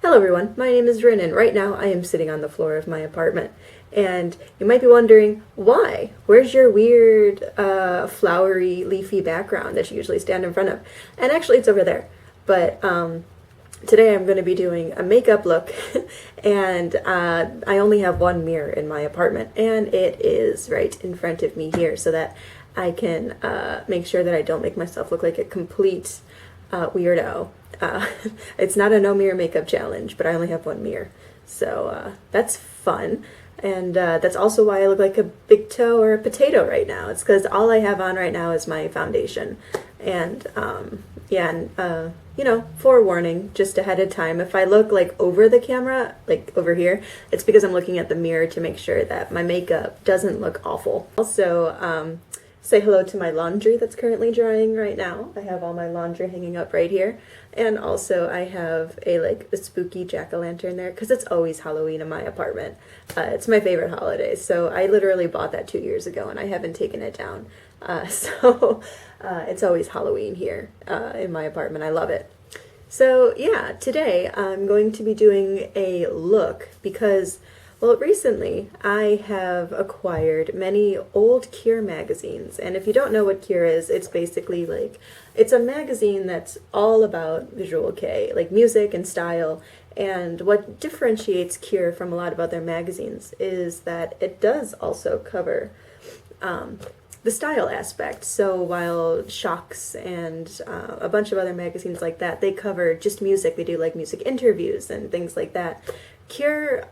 Hello everyone, my name is Rin and right now I am sitting on the floor of my apartment. And you might be wondering, why? Where's your weird, flowery, leafy background that you usually stand in front of? And actually it's over there. But today I'm going to be doing a makeup look and I only have one mirror in my apartment and it is right in front of me here so that I can make sure that I don't make myself look like a complete weirdo. It's not a no mirror makeup challenge, but I only have one mirror. So that's fun. And that's also why I look like a big toe or a potato right now. It's because all I have on right now is my foundation. And yeah, and you know, forewarning, just ahead of time, if I look like over the camera, like over here, it's because I'm looking at the mirror to make sure that my makeup doesn't look awful. Also, say hello to my laundry that's currently drying right now. I have all my laundry hanging up right here. And also I have a spooky jack-o'-lantern there because it's always Halloween in my apartment. It's my favorite holiday. So I literally bought that 2 years ago and I haven't taken it down. So it's always Halloween here in my apartment. I love it. So yeah, today I'm going to be doing a look because, well, recently I have acquired many old Cure magazines, and if you don't know what Cure is, it's basically it's a magazine that's all about visual kei, like music and style, and what differentiates Cure from a lot of other magazines is that it does also cover the style aspect. So while Shocks and a bunch of other magazines like that, they cover just music, they do like music interviews and things like that. Cure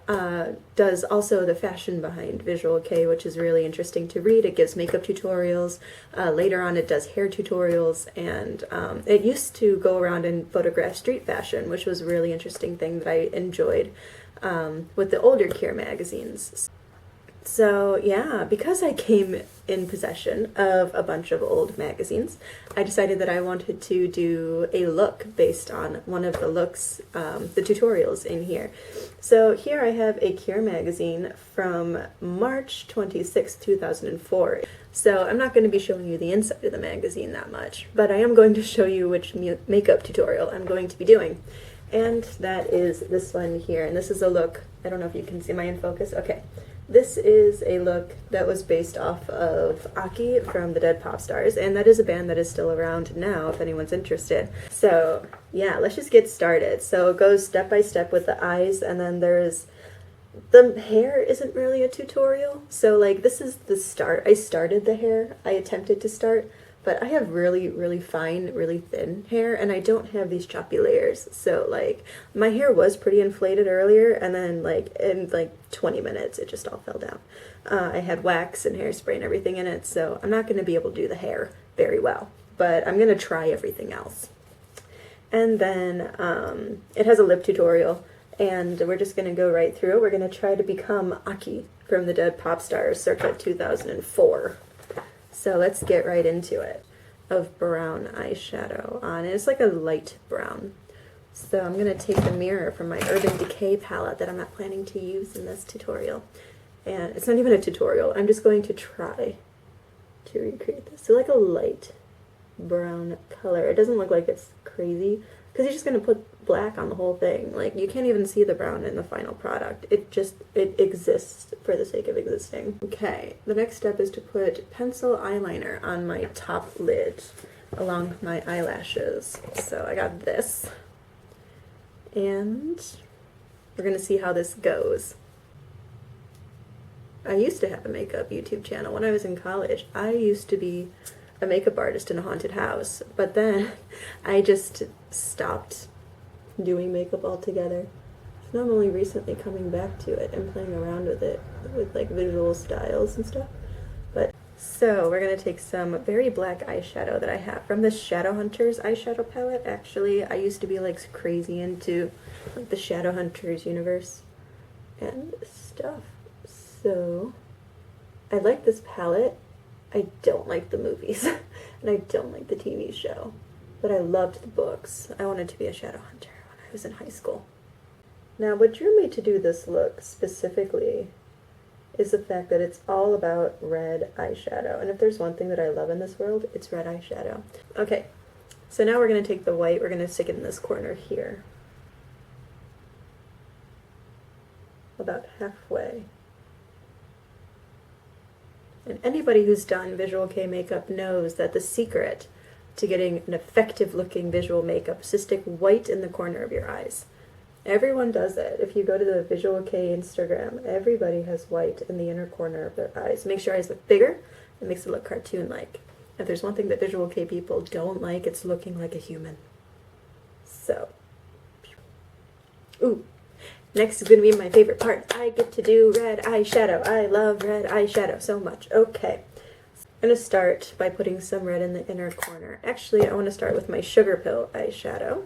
does also the fashion behind visual kei, which is really interesting to read. It gives makeup tutorials. Later on it does hair tutorials, and it used to go around and photograph street fashion, which was a really interesting thing that I enjoyed with the older Cure magazines. So yeah, because I came in possession of a bunch of old magazines, I decided that I wanted to do a look based on one of the looks, the tutorials in here. So here I have a Cure magazine from March 26, 2004. So I'm not going to be showing you the inside of the magazine that much, but I am going to show you which makeup tutorial I'm going to be doing. And that is this one here, and this is a look, I don't know if you can see my in focus, okay. This is a look that was based off of Aki from the Dead Pop Stars, and that is a band that is still around now if anyone's interested. So yeah, let's just get started. So it goes step by step with the eyes, and then there's the hair isn't really a tutorial. So this is the start. I started the hair. I attempted to start, but I have really, really fine, really thin hair, and I don't have these choppy layers. So my hair was pretty inflated earlier, and then in 20 minutes it just all fell down. I had wax and hairspray and everything in it, so I'm not going to be able to do the hair very well, but I'm going to try everything else. And then it has a lip tutorial, and we're just going to go right through. We're going to try to become Aki from the Dead Pop Stars circa 2004. So let's get right into it. Of brown eyeshadow on. It's like a light brown. So I'm going to take the mirror from my Urban Decay palette that I'm not planning to use in this tutorial. And it's not even a tutorial. I'm just going to try to recreate this. So a light brown color. It doesn't look like it's crazy because you're just going to put black on the whole thing. You can't even see the brown in the final product. It exists for the sake of existing. Okay, the next step is to put pencil eyeliner on my top lid along my eyelashes. So I got this. And we're going to see how this goes. I used to have a makeup YouTube channel when I was in college. I used to be a makeup artist in a haunted house, but then I just stopped doing makeup altogether. So I'm only recently coming back to it and playing around with it with visual styles and stuff. But so we're gonna take some very black eyeshadow that I have from the Shadowhunters eyeshadow palette. Actually, I used to be crazy into the Shadowhunters universe and stuff. So I like this palette. I don't like the movies, and I don't like the TV show, but I loved the books. I wanted to be a shadow hunter when I was in high school. Now, what drew me to do this look specifically is the fact that it's all about red eyeshadow, and if there's one thing that I love in this world, it's red eyeshadow. Okay, so now we're going to take the white, we're going to stick it in this corner here. about halfway. And anybody who's done Visual Kei makeup knows that the secret to getting an effective looking visual makeup is to stick white in the corner of your eyes. Everyone does it. If you go to the Visual Kei Instagram, everybody has white in the inner corner of their eyes. It makes your eyes look bigger. It makes it look cartoon-like. If there's one thing that Visual Kei people don't like, it's looking like a human. So, ooh, next is going to be my favorite part. I get to do red eyeshadow. I love red eyeshadow so much. Okay, I'm going to start by putting some red in the inner corner. Actually, I want to start with my Sugar Pill eyeshadow.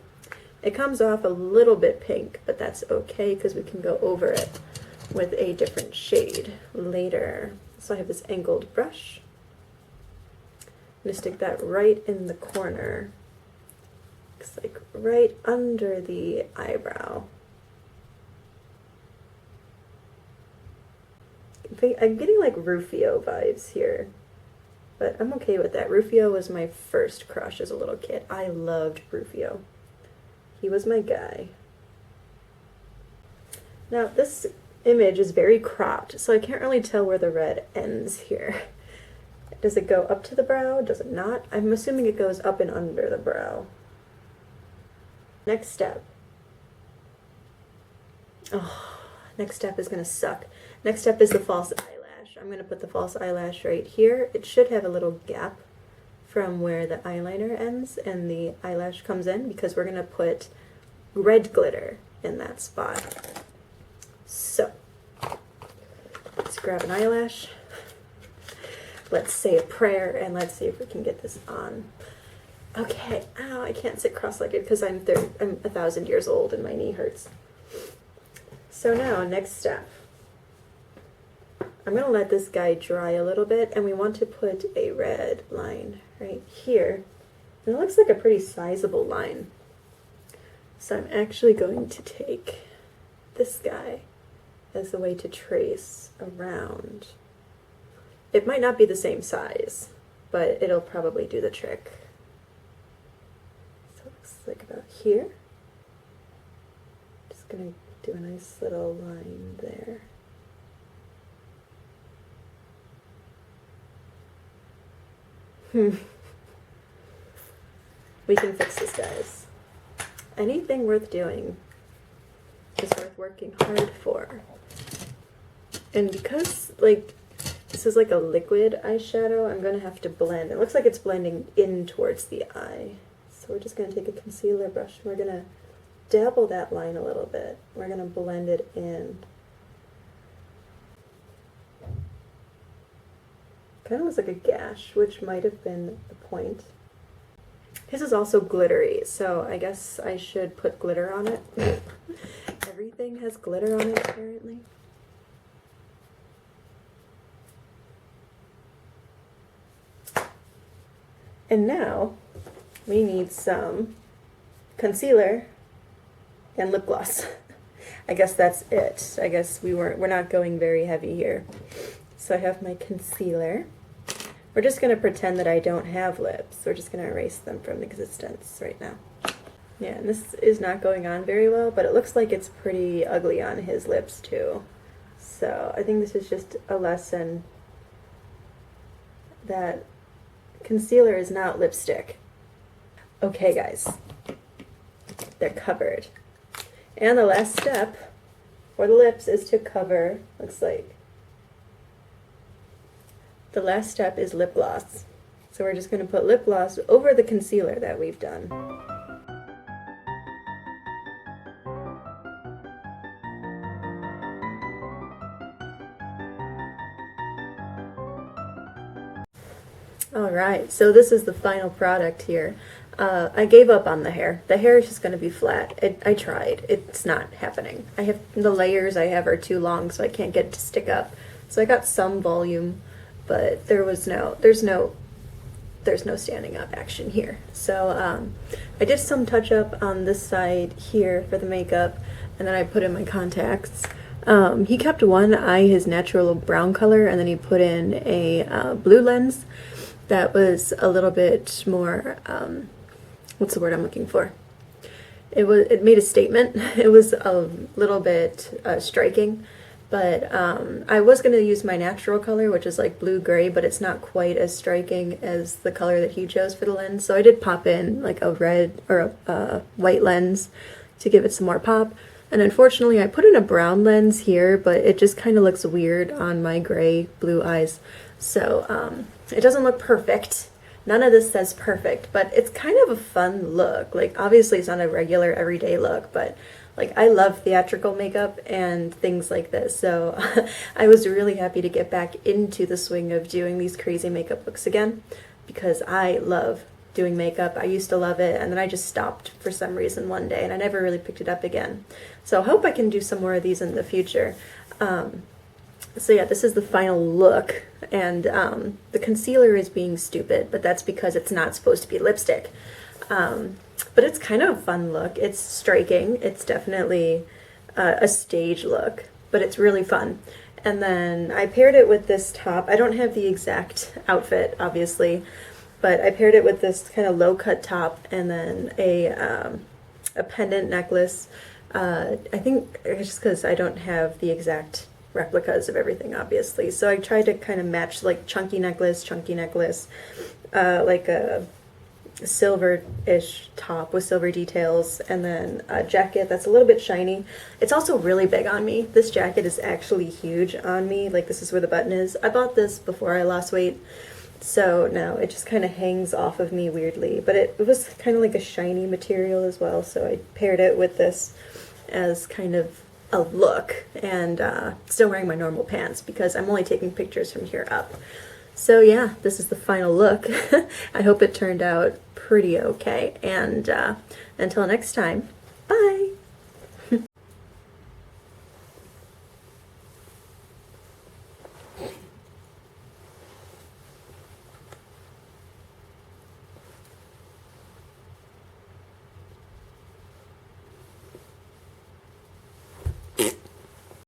It comes off a little bit pink, but that's okay because we can go over it with a different shade later. So I have this angled brush. I'm going to stick that right in the corner. Looks like right under the eyebrow. I'm getting like Rufio vibes here, but I'm okay with that. Rufio was my first crush as a little kid. I loved Rufio. He was my guy. Now this image is very cropped, so I can't really tell where the red ends here. Does it go up to the brow? Does it not? I'm assuming it goes up and under the brow. Next step. Oh, next step is going to suck. Next step is the false eyelash. I'm going to put the false eyelash right here. It should have a little gap from where the eyeliner ends and the eyelash comes in because we're going to put red glitter in that spot. So, let's grab an eyelash. Let's say a prayer and let's see if we can get this on. Okay, ow, I can't sit cross-legged because I'm 1,000 years old and my knee hurts. So now, next step. I'm going to let this guy dry a little bit, and we want to put a red line right here. And it looks like a pretty sizable line. So I'm actually going to take this guy as a way to trace around. It might not be the same size, but it'll probably do the trick. So it looks like about here. Just going to do a nice little line there. We can fix this, guys. Anything worth doing is worth working hard for. And because, like, this is like a liquid eyeshadow, I'm going to have to blend. It looks like it's blending in towards the eye. So we're just going to take a concealer brush and we're going to dabble that line a little bit. We're going to blend it in. Kind of looks like a gash, which might have been the point. His is also glittery, so I guess I should put glitter on it. Everything has glitter on it, apparently. And now, we need some concealer and lip gloss. I guess that's it. I guess we're not going very heavy here. So I have my concealer. We're just going to pretend that I don't have lips. We're just going to erase them from existence right now. Yeah, and this is not going on very well, but it looks like it's pretty ugly on his lips too. So I think this is just a lesson that concealer is not lipstick. Okay, guys. They're covered. And the last step for the lips is to cover, looks like, the last step is lip gloss. So we're just going to put lip gloss over the concealer that we've done. Alright, so this is the final product here. I gave up on the hair. The hair is just going to be flat. I tried. It's not happening. I have the layers I have are too long, so I can't get it to stick up. So I got some volume, but there's no standing up action here. So I did some touch up on this side here for the makeup, and then I put in my contacts. He kept one eye his natural brown color, and then he put in a blue lens that was a little bit more, what's the word I'm looking for? it made a statement. It was a little bit striking, but I was going to use my natural color, which is like blue-gray, but it's not quite as striking as the color that he chose for the lens. So I did pop in like a red or a white lens to give it some more pop. And unfortunately, I put in a brown lens here, but it just kind of looks weird on my gray blue eyes. So it doesn't look perfect. None of this says perfect, but it's kind of a fun look. Like, obviously it's not a regular everyday look, but like I love theatrical makeup and things like this. So I was really happy to get back into the swing of doing these crazy makeup looks again, because I love doing makeup. I used to love it, and then I just stopped for some reason one day, and I never really picked it up again. So I hope I can do some more of these in the future. So yeah, this is the final look, and the concealer is being stupid, but that's because it's not supposed to be lipstick. But it's kind of a fun look. It's striking. It's definitely a stage look, but it's really fun. And then I paired it with this top. I don't have the exact outfit, obviously, but I paired it with this kind of low-cut top and then a pendant necklace. I think it's just because I don't have the exact replicas of everything, obviously. So I tried to kind of match like chunky necklace, like a silver-ish top with silver details, and then a jacket that's a little bit shiny. It's also really big on me. This jacket is actually huge on me. Like, this is where the button is. I bought this before I lost weight, so now it just kind of hangs off of me weirdly. But it was kind of like a shiny material as well, so I paired it with this as kind of a look, and still wearing my normal pants because I'm only taking pictures from here up. So yeah, this is the final look. I hope it turned out pretty okay, and until next time.